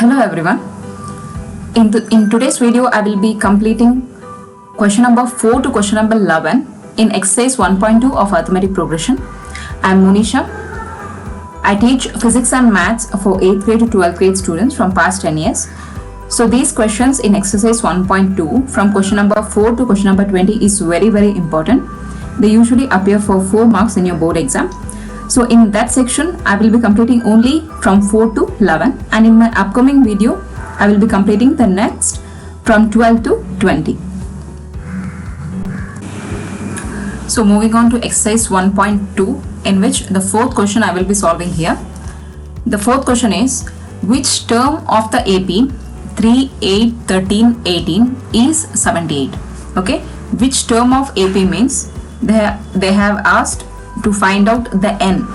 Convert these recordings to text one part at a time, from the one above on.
Hello everyone. In today's video, I will be completing question number 4 to question number 11 in exercise 1.2 of arithmetic progression. I am Monisha. I teach physics and maths for 8th grade to 12th grade students from past 10 years. So these questions in exercise 1.2 from question number 4 to question number 20 is very important. They usually appear for 4 marks in your board exam. So in that section, I will be completing only from 4 to 11, and in my upcoming video, I will be completing the next from 12 to 20. So moving on to exercise 1.2, in which the fourth question I will be solving here. The fourth question is, which term of the AP 3, 8, 13, 18 is 78? Okay, which term of AP means they have asked to find out the n,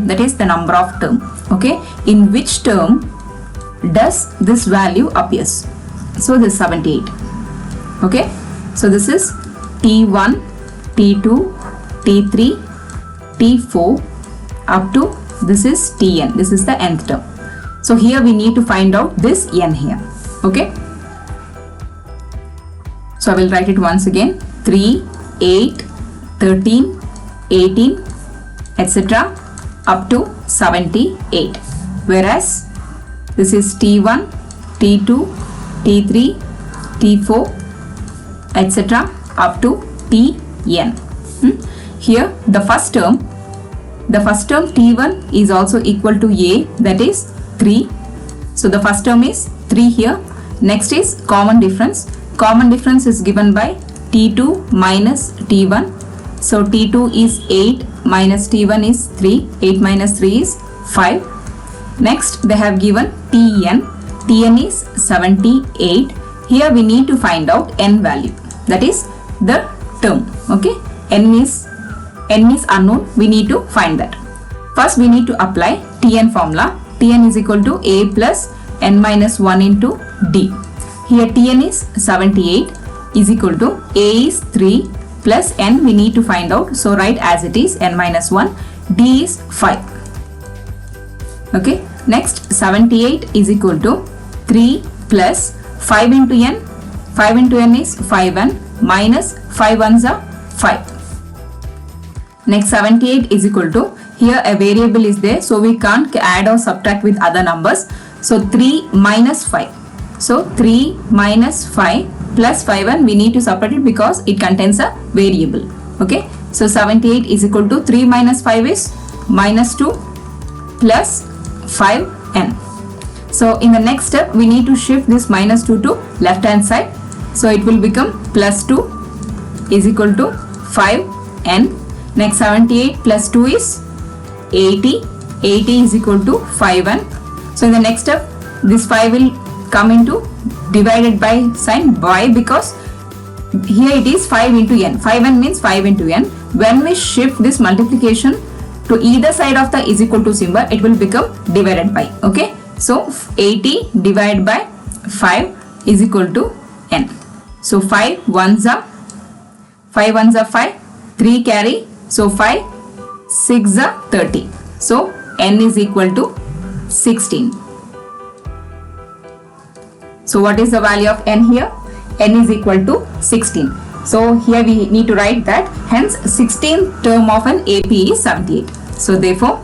that is the number of term. Okay, in which term does this value appears? So this 78. Okay, so this is T1, T2, T3, T4 up to this is Tn. This is the nth term. So here we need to find out this n here. Okay, so I will write it once again: 3, 8, 13, 18, etc. up to 78. Whereas this is T1, T2, T3, T4, etc. up to Tn. Here the first term T1 is also equal to a, that is 3. So the first term is 3 here. Next is common difference. Common difference is given by T2 minus T1. So T2 is 8 minus T1 is 3. 8 minus 3 is 5. Next they have given Tn. Tn is 78. Here we need to find out n value, that is the term. Okay, n is unknown. We need to find that. First we need to apply Tn formula. Tn is equal to a plus n minus 1 into d. Here Tn is 78 is equal to a is 3 plus n we need to find out. So write as it is, n minus 1, d is 5. Okay, next 78 is equal to 3 plus 5 into n. 5 into n is 5n minus 5 ones are 5. Next 78 is equal to, here a variable is there, so we can't add or subtract with other numbers. So 3 minus 5. So 3 minus 5 plus 5n, we need to separate it because it contains a variable. Okay, so 78 is equal to 3 minus 5 is minus 2 plus 5n. So in the next step, we need to shift this minus 2 to left hand side. So it will become plus 2 is equal to 5n. Next 78 plus 2 is 80. 80 is equal to 5n. So in the next step, this 5 will come into divided by sign. Why? Because here it is 5 into n. 5n means 5 into n. When we shift this multiplication to either side of the is equal to symbol, it will become divided by. Okay, so 80 divided by 5 is equal to n. So 5 ones are 5, 3 carry, so 5, 6 are 30. So n is equal to 16. So what is the value of n here? N is equal to 16. So here we need to write that, hence 16th term of an AP is 78. So therefore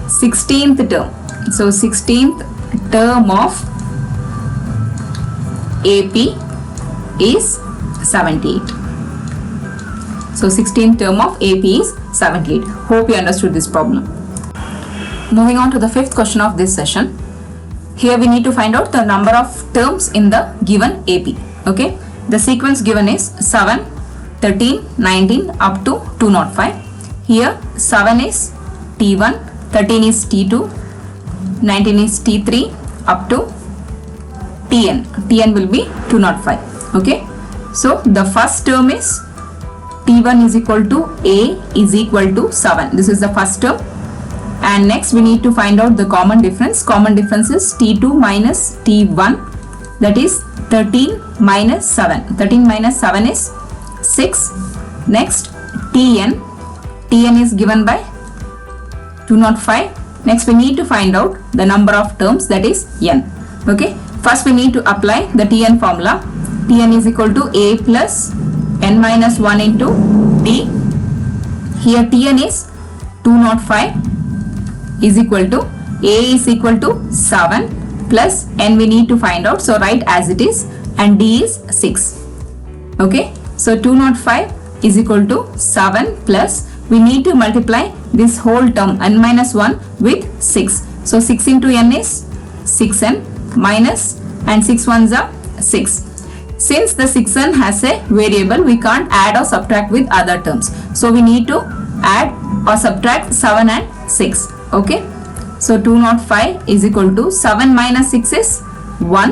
16th term. So 16th term of AP is 78. So 16th term of AP is 78. Hope you understood this problem. Moving on to the fifth question of this session. Here we need to find out the number of terms in the given AP. Okay, the sequence given is 7, 13, 19 up to 205. Here 7 is T1, 13 is T2, 19 is T3 up to Tn. Tn will be 205. Okay, so the first term is T1 is equal to a is equal to 7. This is the first term. And next we need to find out the common difference. Common difference is T2 minus T1, that is 13 minus 7. 13 minus 7 is 6. Next Tn. Tn is given by 205. Next we need to find out the number of terms, that is n. Okay, first we need to apply the Tn formula. Tn is equal to a plus n minus 1 into d. Here Tn is 205 is equal to a is equal to 7 plus n we need to find out, so write as it is, and d is 6. Okay, so 205 is equal to 7 plus we need to multiply this whole term n minus 1 with 6. So 6 into n is 6n minus, and 6 ones are 6. Since the 6n has a variable, we can't add or subtract with other terms. So we need to add or subtract 7 and 6. Okay. So 205 is equal to 7 minus 6 is 1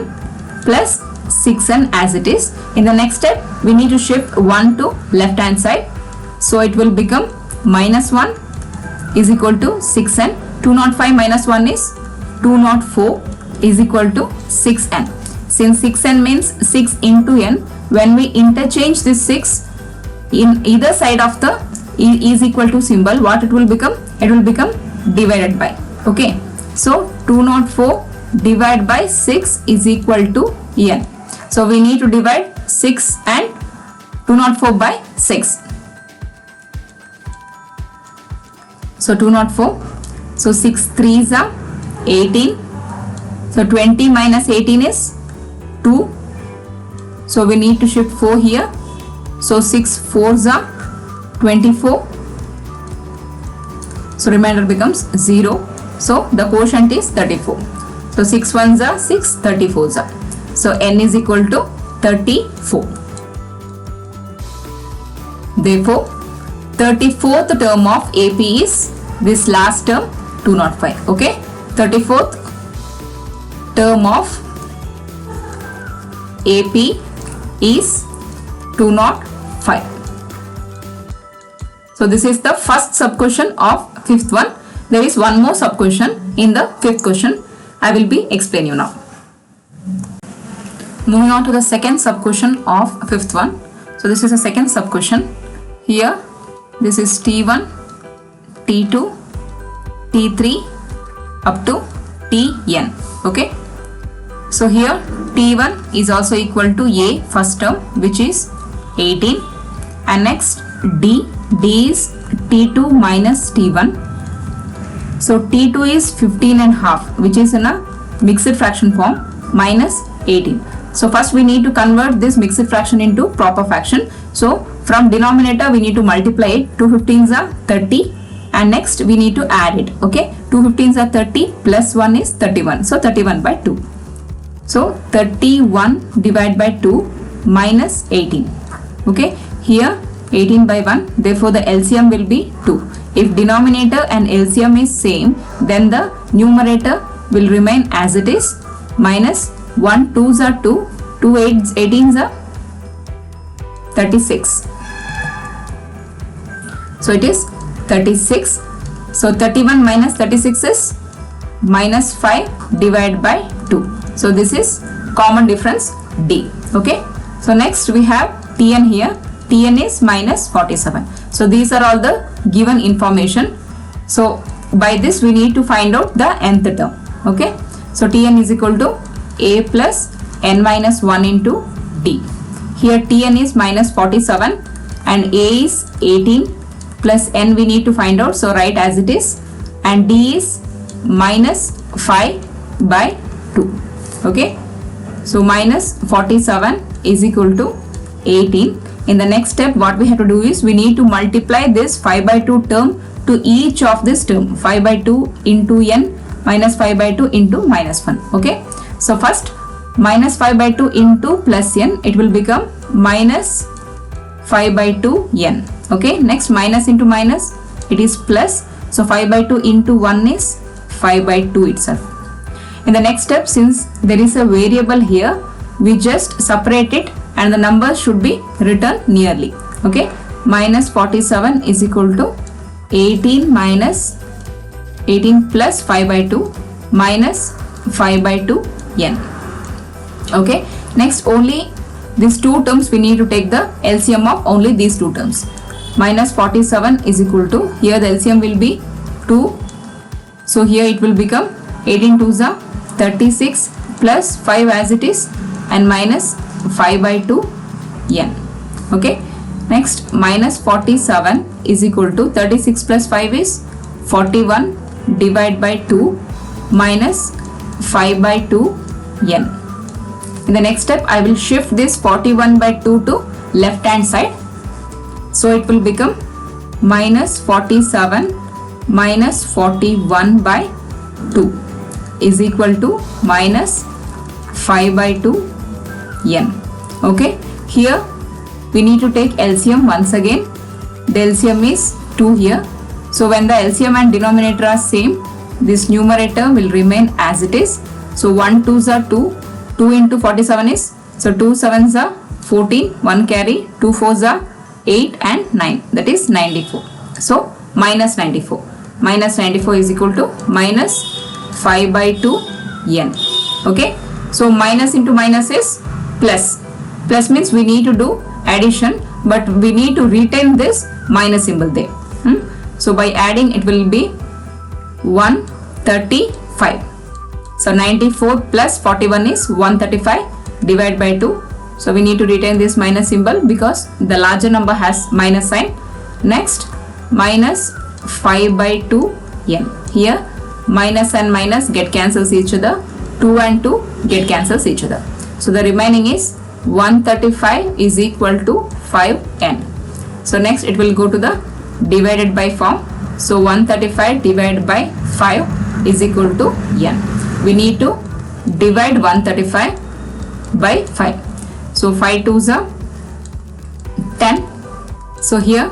plus 6n as it is. In the next step, we need to shift 1 to left hand side. So it will become minus 1 is equal to 6n. 205 minus 1 is 204 is equal to 6n. Since 6n means 6 into n, when we interchange this 6 in either side of the is equal to symbol, what it will become? It will become divided by. Okay, so 204 divided by 6 is equal to n. So we need to divide 6 and 204 by 6. So 204. So 6 3s are 18. So 20 minus 18 is 2. So we need to shift 4 here. So 6 4s are 24. So remainder becomes 0. So the quotient is 34. So 6 1s are 6, 34s are. So n is equal to 34. Therefore, 34th term of AP is this last term 205. Okay, 34th term of AP is 205. So this is the first sub question of fifth one. There is one more sub question in the fifth question. I will be explaining you now. Moving on to the second sub question of fifth one. So this is the second sub question. Here this is T1, T2, T3 up to Tn. Okay. So here T1 is also equal to A first term, which is 18, and next D is T2 minus T1. So T2 is 15 and half, which is in a mixed fraction form, minus 18. So first we need to convert this mixed fraction into proper fraction. So from denominator we need to multiply it. 2 15s are 30, and next we need to add it. Okay, 2 15s are 30 plus 1 is 31. So 31 by 2. So 31 divided by 2 minus 18. Okay, here 18 by 1. Therefore the LCM will be 2. If denominator and LCM is same, then the numerator will remain as it is, minus 1 2s are 2, 2 18s are 36. So it is 36. So 31 minus 36 is minus 5 divided by 2. So this is common difference D. Okay. So next we have Tn here. Tn is minus 47. So these are all the given information. So by this we need to find out the nth term. Okay. So Tn is equal to A plus n minus 1 into D. Here Tn is minus 47 and A is 18 plus n we need to find out. So write as it is, and D is minus 5 by 2. Okay. So minus 47 is equal to 18. In the next step, what we have to do is we need to multiply this 5 by 2 term to each of this term. 5 by 2 into n minus 5 by 2 into minus 1. Okay. So first minus 5 by 2 into plus n, it will become minus 5 by 2 n. Okay. Next minus into minus, it is plus. So 5 by 2 into 1 is 5 by 2 itself. In the next step, since there is a variable here, we just separate it and the number should be written nearly. Okay. Minus 47 is equal to 18 minus 18 plus 5 by 2 minus 5 by 2 n. Okay. Next, only these two terms we need to take the LCM of only these two terms. Minus 47 is equal to, here the LCM will be 2. So here it will become 18 2s are 36 plus 5 as it is and minus 5 by 2 n. Okay. Next, minus 47 is equal to 36 plus 5 is 41 divided by 2 minus 5 by 2 n. In the next step, I will shift this 41 by 2 to left hand side. So it will become minus 47 minus 41 by 2 is equal to minus 5 by 2 n. Okay. Here we need to take LCM once again. The LCM is 2 here. So when the LCM and denominator are same, this numerator will remain as it is. So 1 2s are 2. 2 into 47 is, so 2 7s are 14, 1 carry, 2 4s are 8 and 9, that is 94. So minus 94. Minus 94 is equal to minus 5 by 2 n. Okay. So minus into minus is plus. Plus means we need to do addition, but we need to retain this minus symbol there. So by adding it will be 135. So 94 plus 41 is 135 divided by 2. So we need to retain this minus symbol because the larger number has minus sign. Next, minus 5 by 2 n. Here minus and minus get cancels each other. 2 and 2 get cancels each other. So the remaining is 135 is equal to 5n. So next it will go to the divided by form. So 135 divided by 5 is equal to n. We need to divide 135 by 5. So 5 2s are 10. So here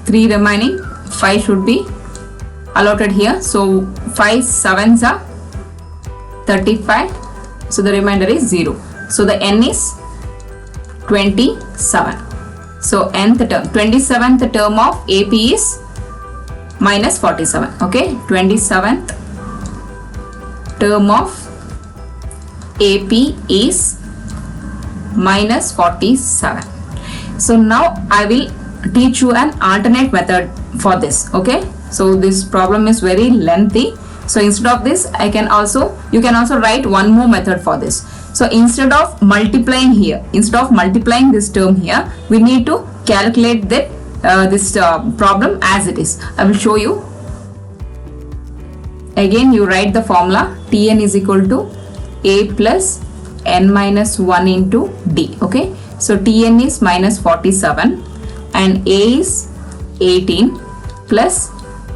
3 remaining, 5 should be allotted here. So 5 7s are 35. So the remainder is 0. So the n is 27. So nth term, 27th term of AP is minus 47. Okay, 27th term of AP is minus 47. So now I will teach you an alternate method for this. Okay, so this problem is very lengthy. So instead of this, you can also write one more method for this. So instead of multiplying here, instead of multiplying this term here, we need to calculate that this problem as it is. I will show you. Again, you write the formula. Tn is equal to a plus n minus 1 into d. Okay, so Tn is minus 47 and a is 18 plus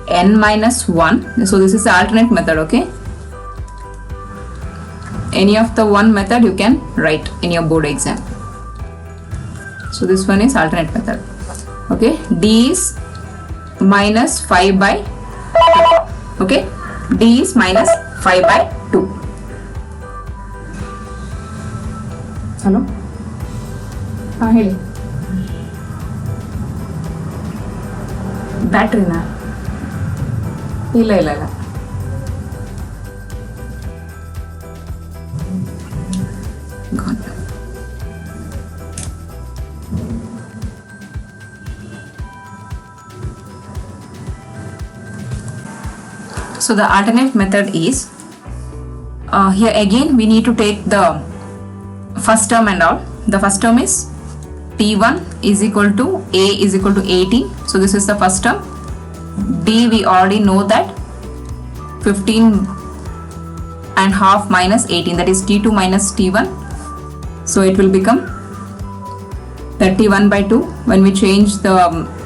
n minus 1. So this is the alternate method. Okay, any of the one method you can write in your board exam. So this one is alternate method. Okay, d is minus 5 by 2. Okay, d is minus 5 by 2. Hello? ಹೇಳಿ. ಬ್ಯಾಟ್ರಿನಾ? ಇಲ್ಲ. Gone. So the alternate method is here again we need to take the first term and all. The first term is T1 is equal to A is equal to 18. So this is the first term. D we already know that 15 and half minus 18, that is T2 minus T1. So it will become 31 by 2 when we change the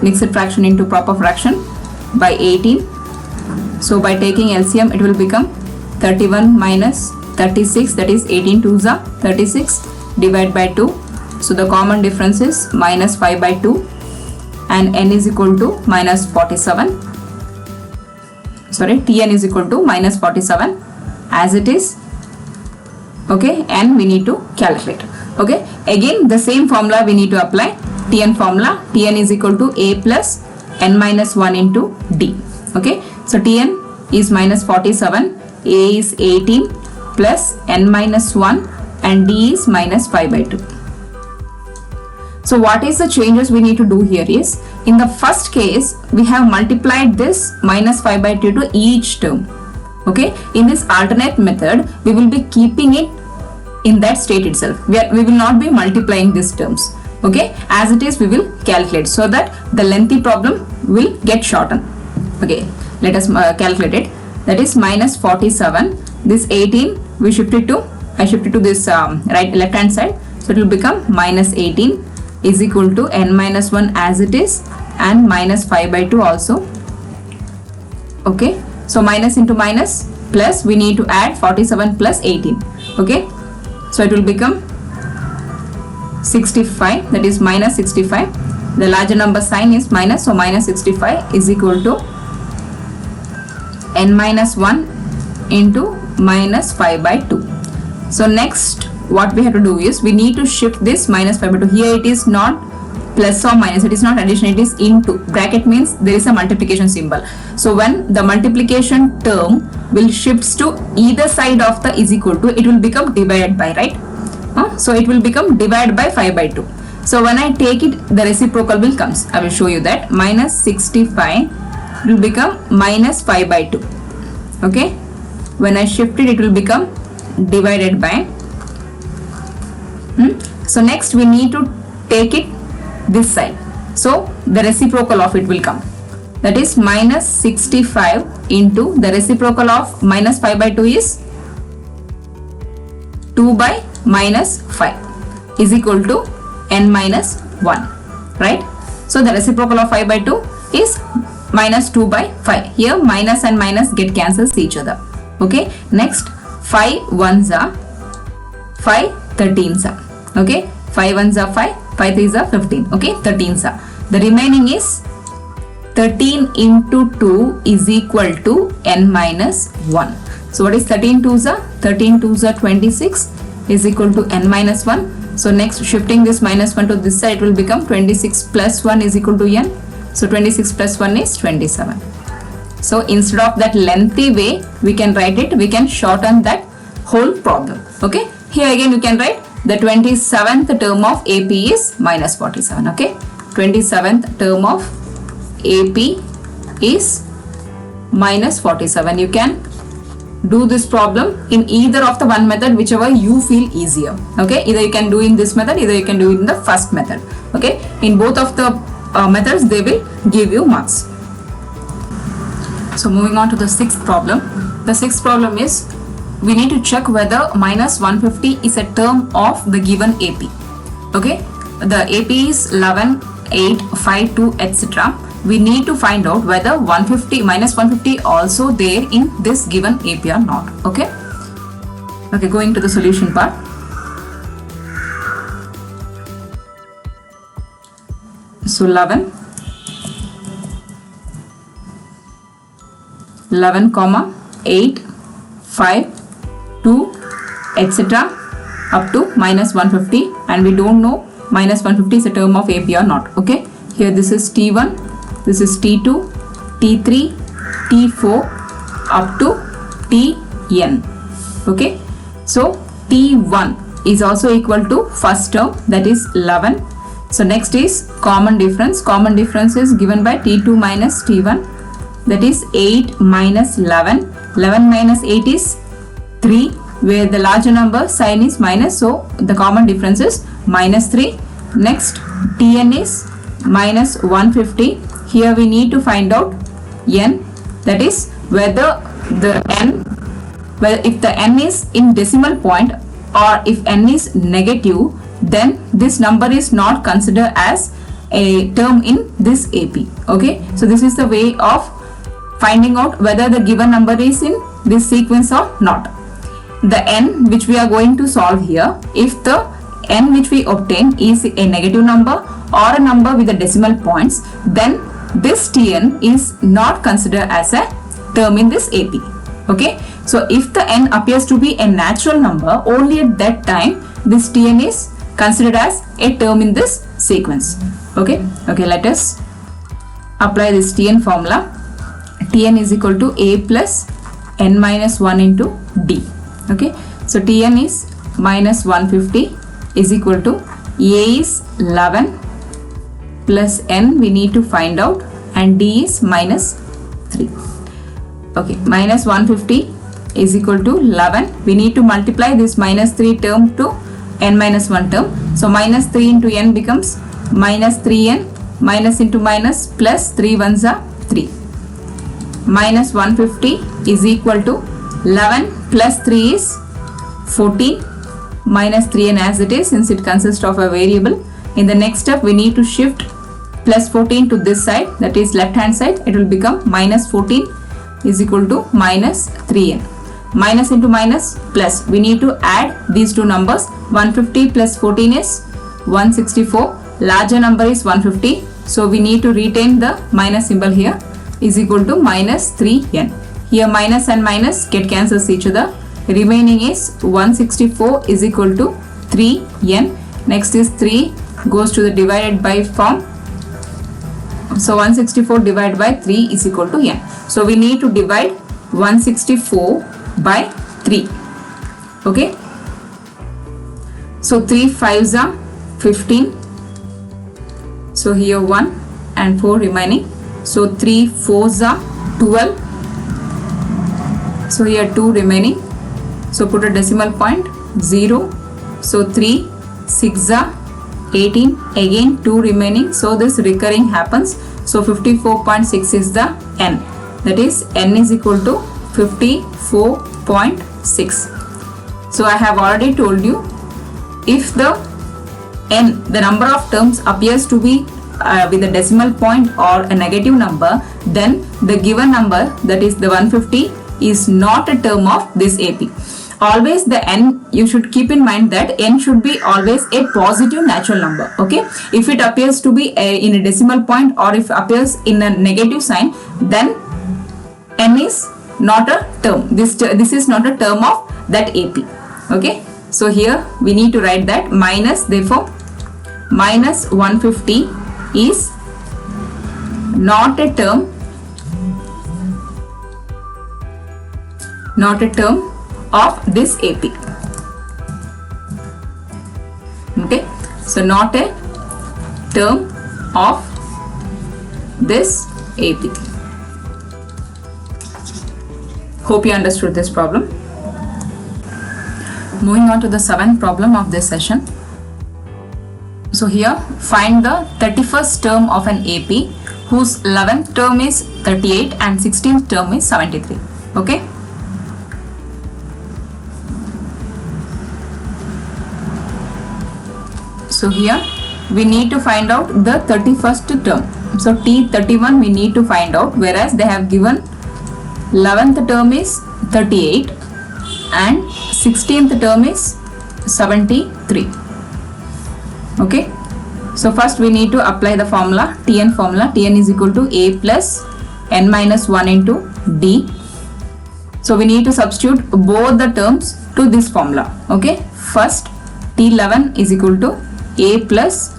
mixed fraction into proper fraction by 18. So by taking LCM it will become 31 minus 36, that is 18 2s are 36 divided by 2. So the common difference is minus 5 by 2 and n is equal to minus 47. Sorry, Tn is equal to minus 47 as it is. Okay, and we need to calculate. Okay, again the same formula we need to apply. Tn formula, Tn is equal to a plus n minus 1 into d. Okay, so Tn is minus 47, a is 18 plus n minus 1 and d is minus 5 by 2. So what is the changes we need to do here is, in the first case we have multiplied this minus 5 by 2 to each term. Okay, in this alternate method we will be keeping it in that state itself. We will not be multiplying these terms. Okay, as it is we will calculate, so that the lengthy problem will get shortened. Okay, let us calculate it. That is minus 47. This 18 we shifted to, I shifted to this left hand side, so it will become minus 18 is equal to n minus 1 as it is, and minus 5 by 2 also. Okay, so minus into minus plus, we need to add 47 plus 18. Okay, so it will become 65, that is minus 65. The larger number sign is minus, so minus 65 is equal to n minus 1 into minus 5 by 2. So next what we have to do is we need to shift this minus 5 by 2. Here it is not plus or minus, it is not addition, it is into. Bracket means there is a multiplication symbol. So when the multiplication term will shifts to either side of the is equal to, it will become divided by, right? So it will become divided by 5 by 2. So when I take it, the reciprocal will comes. I will show you that. Minus 65 will become minus 5 by 2. Okay, when I shift it, it will become divided by. So next we need to take it this side, so the reciprocal of it will come. That is minus 65 into the reciprocal of minus 5 by 2 is 2 by minus 5 is equal to n minus 1, right? So the reciprocal of 5 by 2 is minus 2 by 5. Here minus and minus get cancels each other. Okay, next 5 ones are 5 13s are. Okay, 5 ones are 5, 5 3s are 15. Okay, 13s are. The remaining is 13 into 2 is equal to n minus 1. So what is 13 2s are? 13 2s are 26 is equal to n minus 1. So next shifting this minus 1 to this side, it will become 26 plus 1 is equal to n. So 26 plus 1 is 27. So instead of that lengthy way we can write it, we can shorten that whole problem. Okay, here again you can write the 27th term of AP is minus 47. Okay, 27th term of AP is minus 47. You can do this problem in either of the one method, whichever you feel easier. Okay, either you can do in this method, either you can do in the first method. Okay, in both of the methods they will give you marks. So moving on to the sixth problem. The sixth problem is we need to check whether minus 150 is a term of the given AP. Okay, the AP is 11, 8, 5, 2, etc. We need to find out whether 150 minus 150 also there in this given AP or not. Okay, okay, going to the solution part. So 11 comma 8 5 2 etc. up to minus 150, and we don't know minus 150 is a term of AP or not. Okay, here this is T1, this is T2, T3, T4 up to Tn. Okay, so T1 is also equal to first term, that is 11. So next is common difference. Common difference is given by T2 minus T1, that is 8 minus 11. 11 minus 8 is 3, where the larger number sign is minus, so the common difference is minus 3. Next Tn is minus 150. Here we need to find out n, that is whether the n, well, if the n is in decimal point or if n is negative, then this number is not considered as a term in this AP. Okay, so this is the way of finding out whether the given number is in this sequence or not. The n which we are going to solve here, if the n which we obtain is a negative number or a number with the decimal points, then this Tn is not considered as a term in this AP. Okay, so if the n appears to be a natural number, only at that time this Tn is considered as a term in this sequence. Okay, okay, let us apply this Tn formula. Tn is equal to a plus n minus 1 into d. Okay, so Tn is minus 150 is equal to a is 11 plus n we need to find out, and d is minus 3. Okay, minus 150 is equal to 11. We need to multiply this minus 3 term to n minus 1 term. So minus 3 into n becomes minus 3n, minus into minus, plus 3 ones are 3. Minus 150 is equal to 11 plus 3 is 14, minus 3n as it is since it consists of a variable. In the next step, we need to shift plus 14 to this side, that is left hand side. It will become minus 14 is equal to minus 3n. Minus into minus plus, we need to add these two numbers. 150 plus 14 is 164. Larger number is 150, so we need to retain the minus symbol here, is equal to minus 3n. Here minus and minus get cancels each other. Remaining is 164 is equal to 3n. Next is 3 goes to the divided by form. So 164 divided by 3 is equal to n. So we need to divide 164 by 3. Okay. So 3 5s are 15. So here 1 and 4 remaining. So 3 4s are 12. So here 2 remaining. So put a decimal point 0. So 3 6 are 18. Again 2 remaining. So this recurring happens. So 54.6 is the n. That is n is equal to 54.6. So I have already told you, if the n, the number of terms appears to be with a decimal point or a negative number, then the given number, that is the 150, is not a term of this AP. Always the n, you should keep in mind that n should be always a positive natural number. Okay, if it appears to be in a decimal point or if appears in a negative sign, then n is not a term. This is not a term of that AP. Okay, so here we need to write that minus, therefore minus 150 is not a term of this AP. Okay, so not a term of this AP. Hope you understood this problem. Moving on to the 7th problem of this session. So here, find the 31st term of an AP whose 11th term is 38 and 16th term is 73. Okay. So here we need to find out the 31st term. So T31 we need to find out, whereas they have given 11th term is 38 and 16th term is 73. Okay. So first we need to apply the formula, Tn formula. Tn is equal to A plus n minus 1 into D. So we need to substitute both the terms to this formula. Okay. First T11 is equal to A plus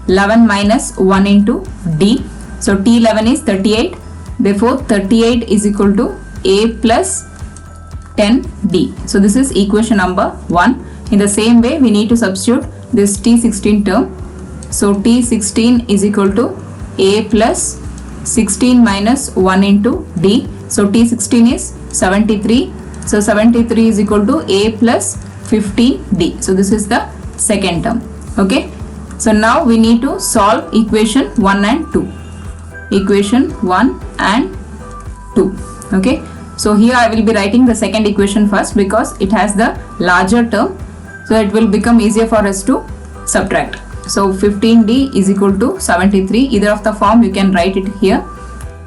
11 minus 1 into D. So T11 is 38. Therefore 38 is equal to A plus 10D. So this is equation number 1. In the same way we need to substitute this T16 term. So T16 is equal to A plus 16 minus 1 into D. So T16 is 73. So 73 is equal to A plus 15D. So this is the second term. Okay. So now we need to solve equation 1 and 2. Equation 1 and 2. Okay. So here I will be writing the second equation first because it has the larger term. So it will become easier for us to subtract. So 15D is equal to 73. Either of the form you can write it here.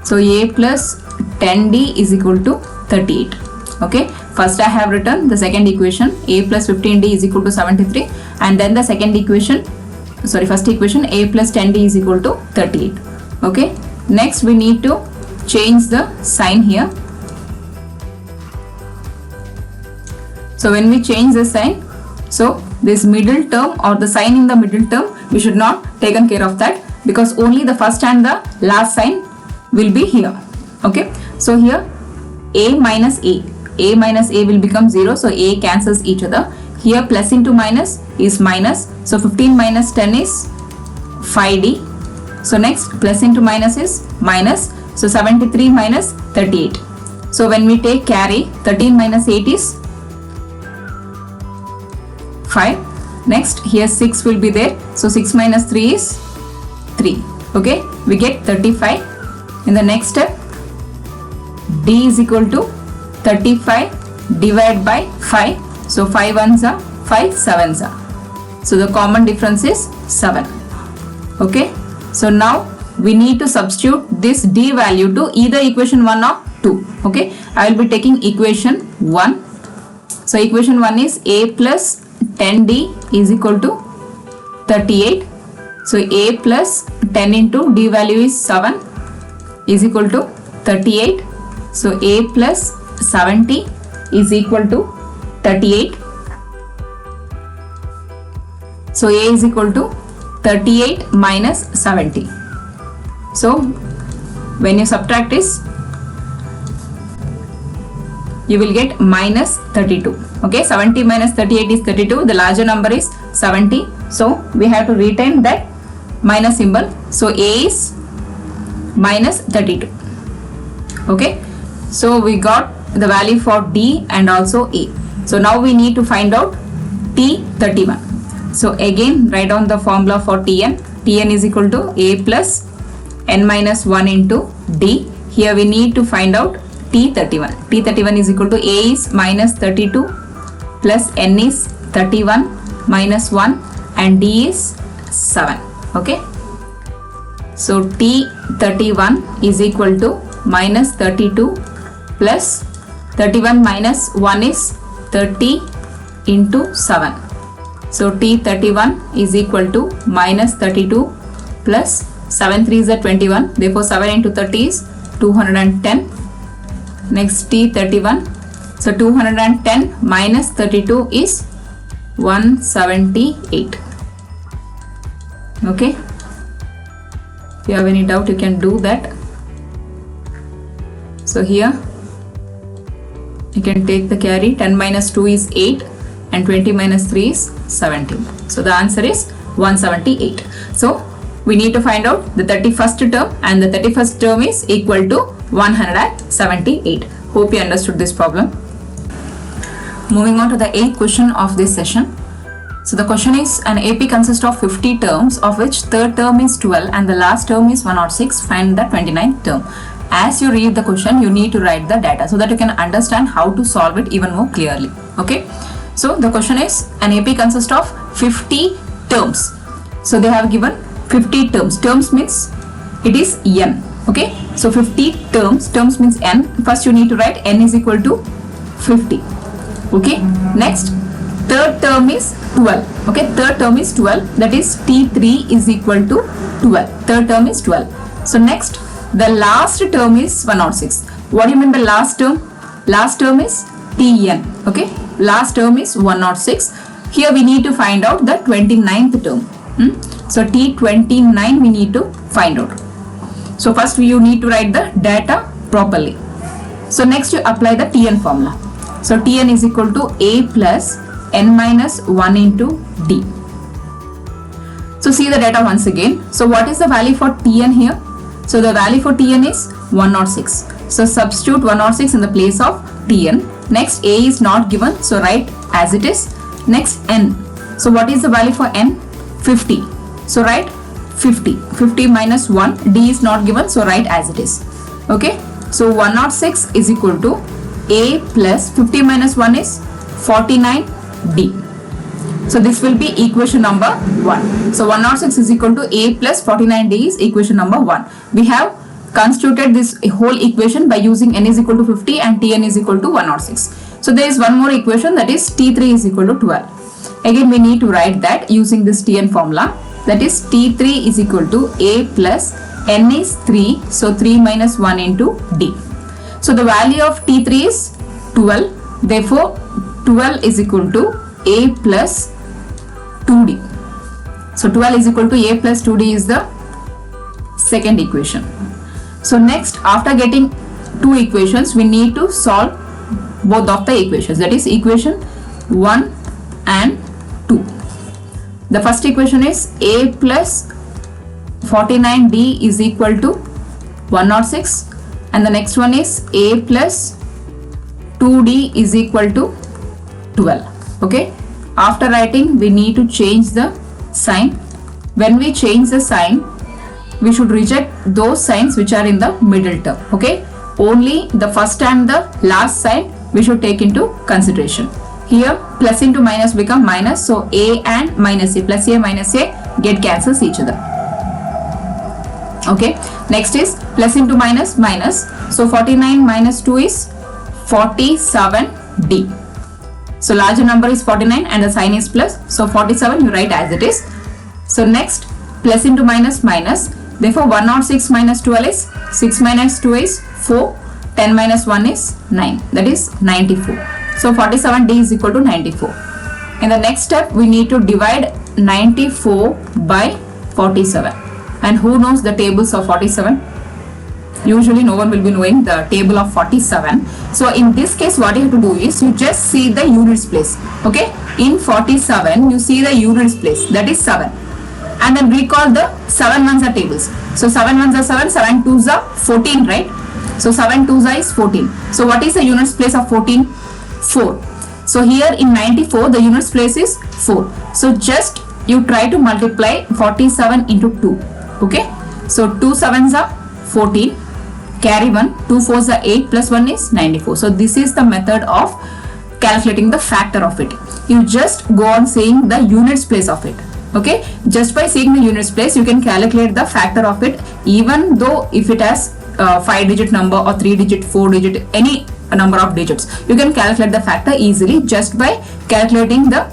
So A plus 10D is equal to 38. Okay. First I have written the second equation, A plus 15D is equal to 73, and then the second equation, first equation, A plus 10D is equal to 38. Okay. Next we need to change the sign here. So when we change the sign, so this middle term or the sign in the middle term, we should not taken care of that because only the first and the last sign will be here. Okay. So here A minus A will become 0. So A cancels each other. Here plus into minus is minus. So 15 minus 10 is 5D. So next plus into minus is minus. So 73 minus 38. So when we take carry, 13 minus 8 is 5. Next here 6 will be there. So 6 minus 3 is 3. Okay, we get 35. In the next step, D is equal to 35 divided by 5. So 5 ones are 5 sevens are. So the common difference is 7. Okay, so now we need to substitute this D value to either equation 1 or 2. Okay, I will be taking equation 1. So equation 1 is A plus 10D is equal to 38. So A plus 10 into D value is 7 is equal to 38. So A plus 70 is equal to 38. So A is equal to 38 minus 70. So when you subtract this, you will get minus 32. Okay, 70 minus 38 is 32. The larger number is 70. So we have to retain that minus symbol. So A is minus 32. Okay, so we got the value for D and also A. So now we need to find out T31. So again write down the formula for Tn. Tn is equal to A plus n minus 1 into D. Here we need to find out T31. T31 is equal to A is minus 32 plus n is 31 minus 1 and D is 7. Okay. So T31 is equal to minus 32 plus 31 minus 1 is 30 into 7. So T31 is equal to minus 32 plus 7 3 is 21. Therefore 7 into 30 is 210. Next T31. So 210 minus 32 is 178. Okay. If you have any doubt, you can do that. So here you can take the carry. 10 minus 2 is 8 and 20 minus 3 is 17. So the answer is 178. So we need to find out the 31st term, and the 31st term is equal to 178. Hope you understood this problem. Moving on to the 8th question of this session. So the question is, an AP consists of 50 terms, of which third term is 12 and the last term is 106. Find the 29th term. As you read the question, you need to write the data so that you can understand how to solve it even more clearly. Okay. So the question is, an AP consists of 50 terms. So they have given 50 terms. Terms means it is n. Okay. So 50 terms means n. First you need to write n is equal to 50. Okay. Next, third term is 12. Okay. Third term is 12. That is T3 is equal to 12. Third term is 12. So next, the last term is 106. What do you mean by last term? Last term is Tn. Okay. Last term is 106. Here we need to find out the 29th term. So T29 we need to find out. So first you need to write the data properly. So next you apply the Tn formula. So Tn is equal to A plus n minus 1 into D. So see the data once again. So what is the value for Tn here? So the value for Tn is 106. So substitute 106 in the place of Tn. Next, A is not given, so write as it is. Next, n. So what is the value for n? 50. So write 50. 50 minus 1. D is not given, so write as it is. Okay. So 106 is equal to A plus 50 minus 1 is 49D. So this will be equation number 1. So 106 is equal to A plus 49D is equation number 1. We have constituted this whole equation by using n is equal to 50 and Tn is equal to 106. So there is one more equation, that is T3 is equal to 12. Again we need to write that using this Tn formula, that is T3 is equal to A plus n is 3, so 3 minus 1 into D. So the value of T3 is 12, therefore 12 is equal to A plus 2D. So 12 is equal to A plus 2D is the second equation. So next, after getting two equations, we need to solve both of the equations, that is equation 1 and 2. The first equation is A plus 49D is equal to 106, and the next one is A plus 2D is equal to 12. Okay. After writing, we need to change the sign. When we change the sign, we should reject those signs which are in the middle term. Okay. Only the first and the last sign we should take into consideration. Here plus into minus become minus, so a and minus a, plus a minus a get cancels each other. Okay, next is plus into minus minus, so 49 minus 2 is 47d. So larger number is 49 and the sign is plus, so 47 you write as it is. So next plus into minus minus, therefore 106 minus 12 is 6 minus 2 is 4, 10 minus 1 is 9, that is 94. So 47d is equal to 94. In the next step, we need to divide 94 by 47. And who knows the tables of 47? Usually no one will be knowing the table of 47. So in this case, what you have to do is you just see the units place. Okay, in 47 you see the units place, that is 7. And then recall the 7 ones are tables. So 7 ones are 7, 7 twos are 14, right? So 7 twos are is 14. So what is the units place of 14? 4. So here in 94 the units place is 4. So just you try to multiply 47 into 2. Okay. So 2 sevens are 14. Carry 1. 2 4s are 8 plus 1 is 94. So this is the method of calculating the factor of it. You just go on saying the units place of it. Okay. Just by seeing the units place you can calculate the factor of it, even though if it has 5-digit number or 3-digit, 4-digit, any number of digits, you can calculate the factor easily just by calculating the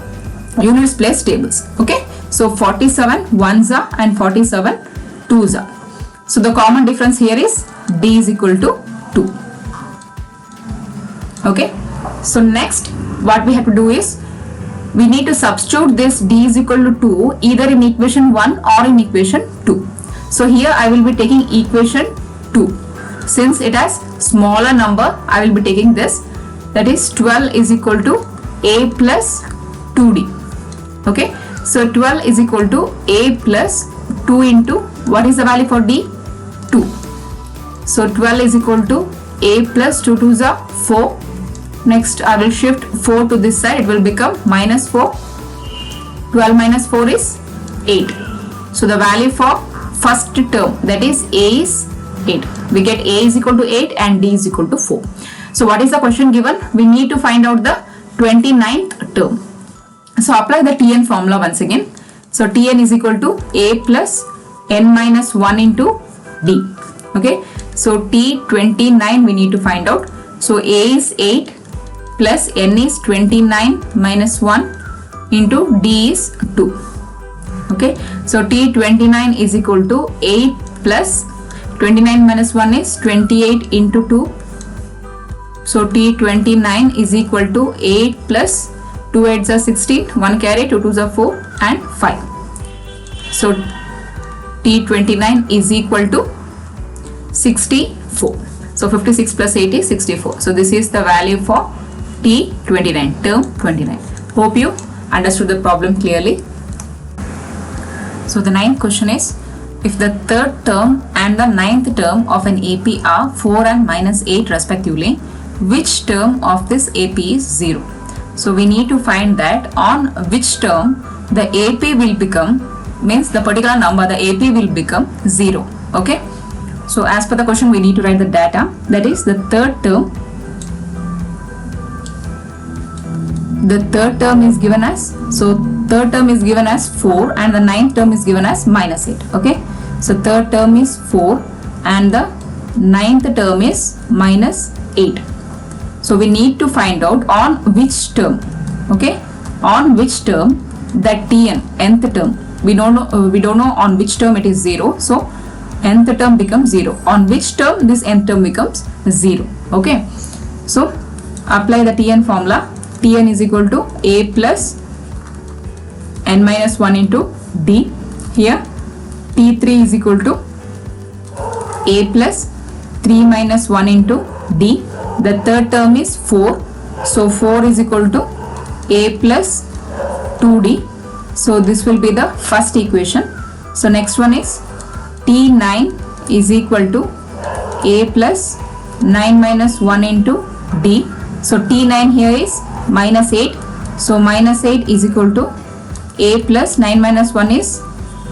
units place tables. Okay, so 47 ones are and 47 twos are. So the common difference here is d is equal to 2. Okay, so next what we have to do is we need to substitute this d is equal to 2 either in equation 1 or in equation 2. So here I will be taking equation 2. Since it has smaller number, I will be taking this, that is 12 is equal to a plus 2d. Okay, so 12 is equal to a plus 2 into what is the value for d? 2. So 12 is equal to a plus 2 2s are 4. Next I will shift 4 to this side, it will become minus 4. 12 minus 4 is 8. So the value for first term, that is a is 8. We get a is equal to 8 and d is equal to 4. So what is the question given? We need to find out the 29th term. So apply the Tn formula once again. So Tn is equal to a plus n minus 1 into d. Okay. So T29 we need to find out. So a is 8 plus n is 29 minus 1 into d is 2. Okay. So T29 is equal to 8 plus 29 minus 1 is 28 into 2. So T29 is equal to 8 plus 2 8s are 16, 1 carry, 2 2s are 4 and 5. So T29 is equal to 64. So 56 plus 8 is 64. So this is the value for T29, term 29. Hope you understood the problem clearly. So the ninth question is, if the third term and the ninth term of an AP are 4 and minus 8 respectively, which term of this AP is 0? So we need to find that on which term the AP will become, means the particular number, the AP will become 0. Okay. So as per the question we need to write the data, that is the third term. The third term is given as, so third term is given as 4 and the ninth term is given as minus 8. Okay. So third term is 4 and the ninth term is minus 8. So we need to find out on which term. Okay. On which term that Tn, nth term, we don't know on which term it is 0. So nth term becomes 0. On which term this nth term becomes 0. Okay. So apply the Tn formula. Tn is equal to a plus n minus 1 into d. Here T3 is equal to a plus 3 minus 1 into d. The third term is 4. So 4 is equal to a plus 2d. So this will be the first equation. So next one is T9 is equal to a plus 9 minus 1 into d. So T9 here is minus 8. So minus 8 is equal to A plus 9 minus 1 is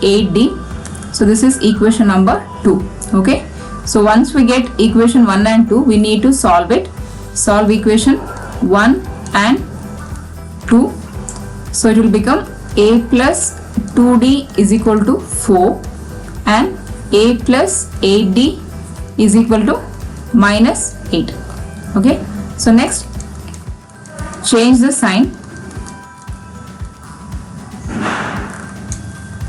8D. So this is equation number 2. Okay. So once we get equation 1 and 2, we need to solve it. Solve equation 1 and 2. So it will become A plus 2D is equal to 4 and A plus 8D is equal to minus 8. Okay. So next, change the sign.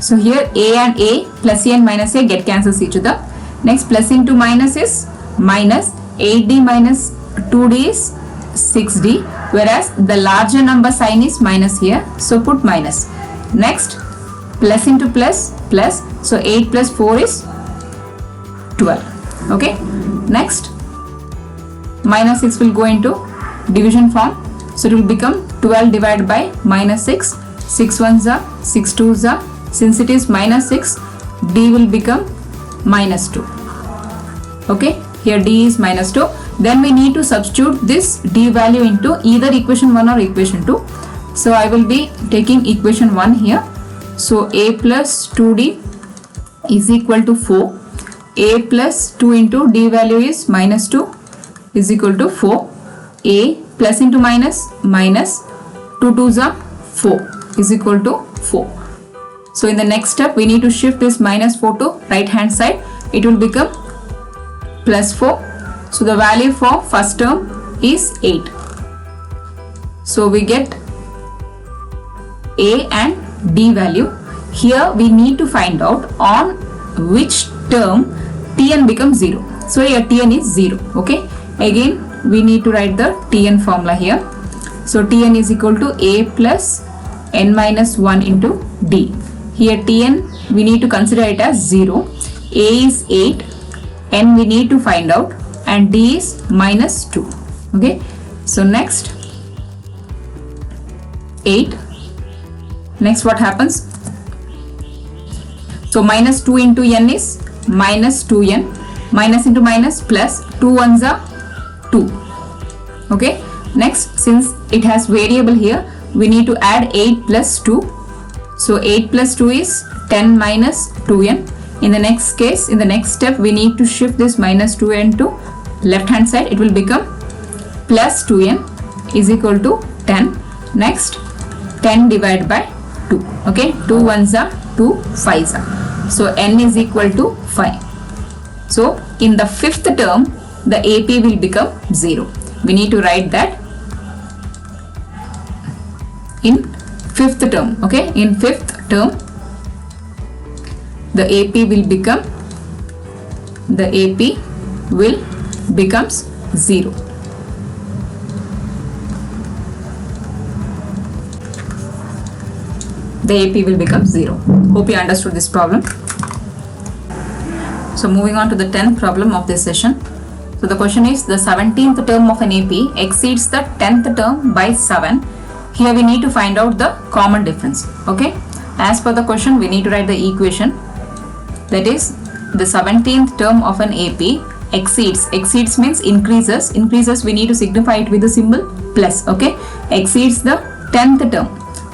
So here A and A, plus A and minus A get cancels each other. Next, plus into minus is minus 8D minus 2D is 6D, whereas the larger number sign is minus here. So put minus. Next, plus into plus, plus. So 8 plus 4 is 12. Okay. Next, minus 6 will go into division form. So it will become 12 divided by minus 6. 6 ones are, 6 twos are. Since it is minus 6, D will become minus 2. Okay, here D is minus 2. Then we need to substitute this D value into either equation 1 or equation 2. So I will be taking equation 1 here. So A plus 2D is equal to 4. A plus 2 into D value is minus 2 is equal to 4. A plus into minus, minus 2 twos are 4 is equal to 4. So in the next step, we need to shift this minus 4 to right hand side. It will become plus 4. So the value for first term is 8. So we get A and D value. Here we need to find out on which term Tn becomes 0. So here Tn is 0. Okay. Again, we need to write the Tn formula here. So Tn is equal to A plus n minus 1 into D. Here Tn we need to consider it as 0. A is 8. N we need to find out. And D is minus 2. Okay. So next, 8. Next what happens? So minus 2 into n is minus 2n. Minus into minus plus 2 ones are 2. Okay. Next, since it has variable here, we need to add 8 plus 2. So 8 plus 2 is 10 minus 2n. In the next case, in the next step, we need to shift this minus 2n to left hand side. It will become plus 2n is equal to 10. Next, 10 divided by 2. Okay. 2 ones are 2 5s are. So n is equal to 5. So in the fifth term, the AP will become 0. We need to write that in fifth term. Okay. In fifth term, the AP will become becomes 0. The AP will become 0. Hope you understood this problem. So moving on to the 10th problem of this session. So the question is, the 17th term of an AP exceeds the 10th term by 7. Here we need to find out the common difference. Okay. As per the question, we need to write the equation. That is, the 17th term of an AP exceeds. Exceeds means increases. Increases we need to signify it with the symbol plus. Okay. Exceeds the 10th term.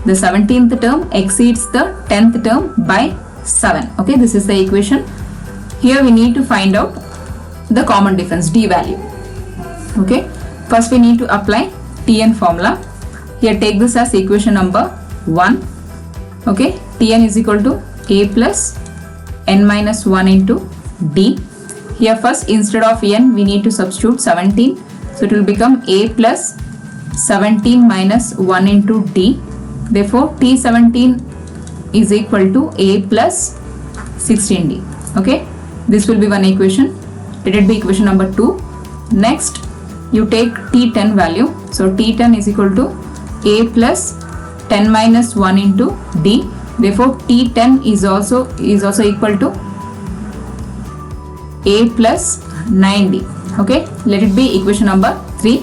The 17th term exceeds the 10th term by 7. Okay. This is the equation. Here we need to find out the common difference, D value. Okay. First we need to apply Tn formula. Here take this as equation number 1. Okay. Tn is equal to A plus n minus 1 into D. Here first, instead of n, we need to substitute 17. So it will become A plus 17 minus 1 into D. Therefore, T17 is equal to A plus 16D. Okay. This will be one equation. Let it be equation number 2. Next, you take T10 value. So T10 is equal to A plus 10 minus 1 into D. Therefore, T10 is also equal to A plus 9D. Okay. Let it be equation number 3.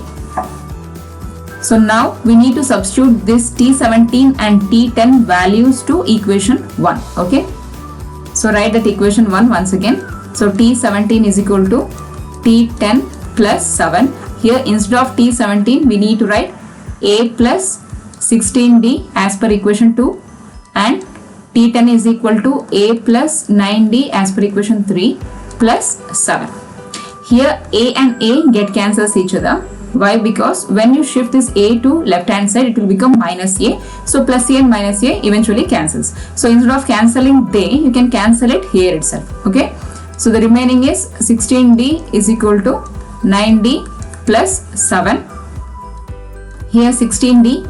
So now we need to substitute this T17 and T10 values to equation 1. Okay. So write that equation 1 once again. So T17 is equal to T10 plus 7. here instead of T17 we need to write A plus 16D as per equation 2 and T10 is equal to A plus 9D as per equation 3 plus 7. Here A and A get cancels each other. Why? Because when you shift this A to left hand side, it will become minus A. So plus A and minus A eventually cancels. So instead of cancelling they, you can cancel it here itself. Okay. So the remaining is 16D is equal to 9D plus 7. Here 16D.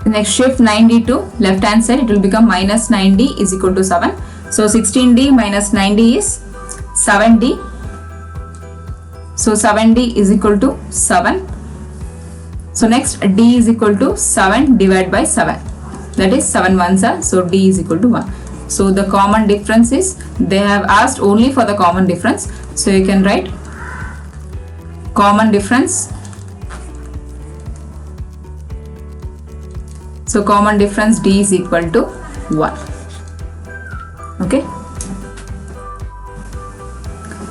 Next shift 9D to left hand side, it will become minus 9D is equal to 7. So 16D minus 9D is 7D. So 7D is equal to 7. So next D is equal to 7 divided by 7. That is 7 ones are. So D is equal to 1. So the common difference is, they have asked only for the common difference. So you can write common difference. So common difference D is equal to 1. Okay.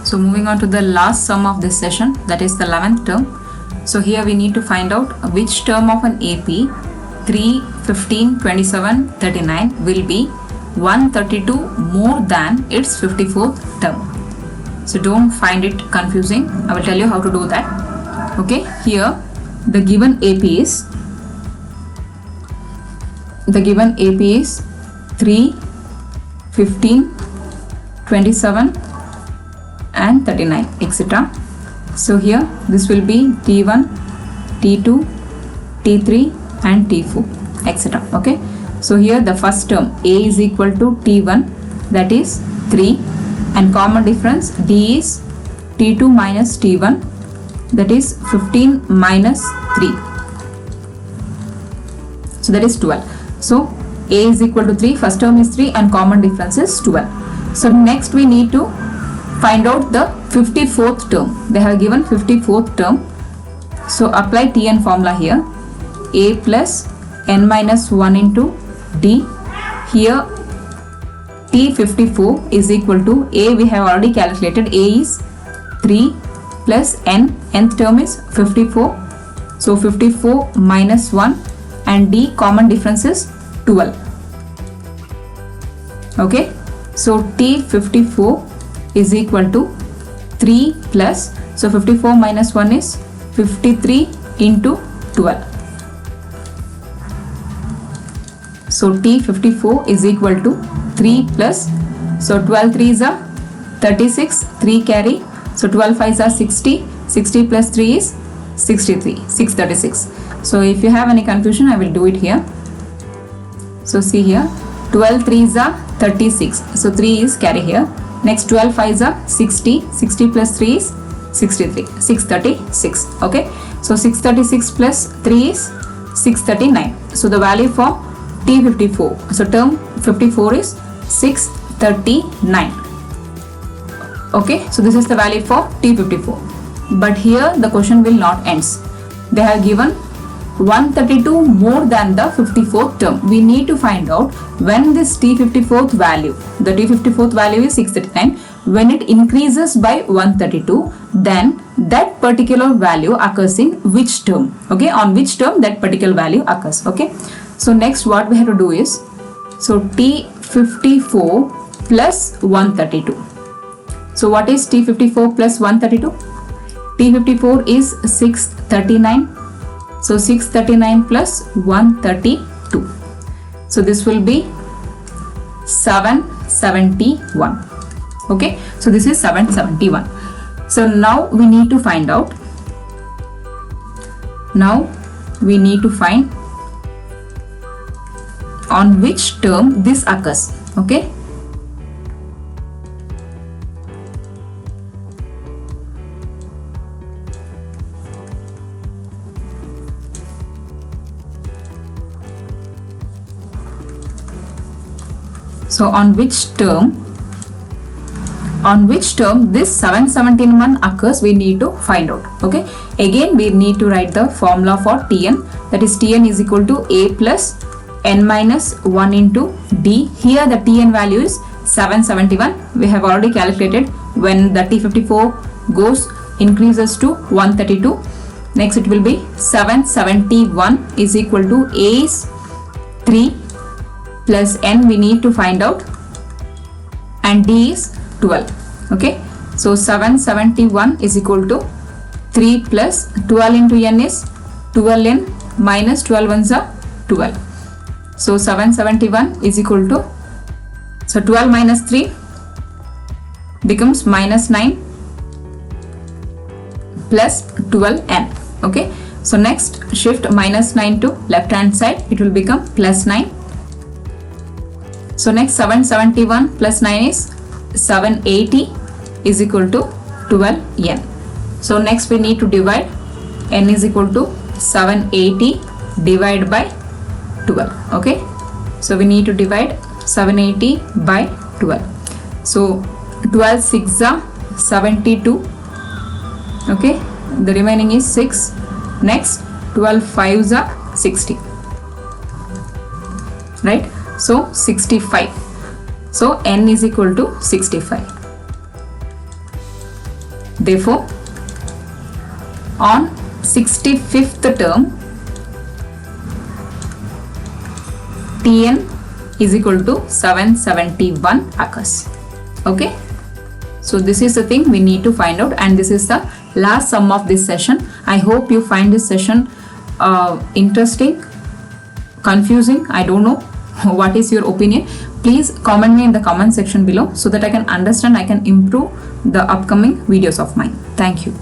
So moving on to the last sum of this session, that is the 11th term. So here we need to find out which term of an AP 3, 15, 27, 39 will be 132 more than its 54th term. So don't find it confusing. I will tell you how to do that. Okay, here the given AP is 3, 15, 27 and 39 etc. So here this will be T1, T2, T3 and T4 etc. Okay. So here the first term A is equal to T1, that is 3, and common difference D is T2 minus T1, that is 15 minus 3. So that is 12. So A is equal to 3, first term is 3 and common difference is 12. So next we need to find out the 54th term. They have given 54th term. So apply Tn formula here. A plus n minus 1 into D. Here T54 is equal to A, we have already calculated. A is 3 plus n, nth term is 54. So 54 minus 1 and D common difference is 12. Okay. So T54 is equal to 3 plus, so 54 minus 1 is 53 into 12. So T54 is equal to 3 plus, so 12 3s are 36, 3 carry, so 12 5s are 60, 60 plus 3 is 63, 636. So if you have any confusion, I will do it here. So see here, 12 3s are 36, so 3 is carry here. Next 12 5s are 60, 60 plus 3 is 63, 636. Okay. So 636 plus 3 is 639. So the value for T54, so term 54 is 639. Okay. So this is the value for T54. But here the question will not end. They have given 132 more than the 54th term. We need to find out when this T54th value, the T54th value is 639, when it increases by 132, then that particular value occurs in which term. Okay, on which term that particular value occurs. Okay, so next what we have to do is, so T54 plus 132. So what is T54 plus 132? T54 is 639. So 639 plus 132. So this will be 771. Okay. So this is 771. So now we need to find out. Now we need to find on which term this occurs. Okay. So on which term this 771 occurs, we need to find out. Okay. Again we need to write the formula for Tn, that is Tn is equal to A plus n minus 1 into D. Here the Tn value is 771. We have already calculated when the T54 increases to 132. Next it will be 771 is equal to A is 3 plus N we need to find out, and D is 12. Okay, so 771 is equal to 3 plus 12 into N is 12N minus 12 ones are 12. So 771 is equal to, so 12 minus 3 becomes minus 9 plus 12N. Okay, so next shift minus 9 to left hand side, it will become plus 9. So next 771 plus 9 is 780 is equal to 12N. So next we need to divide. N is equal to 780 divided by 12. Okay, so we need to divide 780 by 12. So 12 6 are 72. Okay, the remaining is 6. Next 12 5s are 60, right? So 65. So N is equal to 65. Therefore on 65th term Tn is equal to 771 occurs. Okay, so this is the thing we need to find out, and this is the last sum of this session. I hope you find this session interesting, confusing. I don't know what is your opinion. Please comment me in the comment section below so that I can understand, I can improve the upcoming videos of mine. Thank you.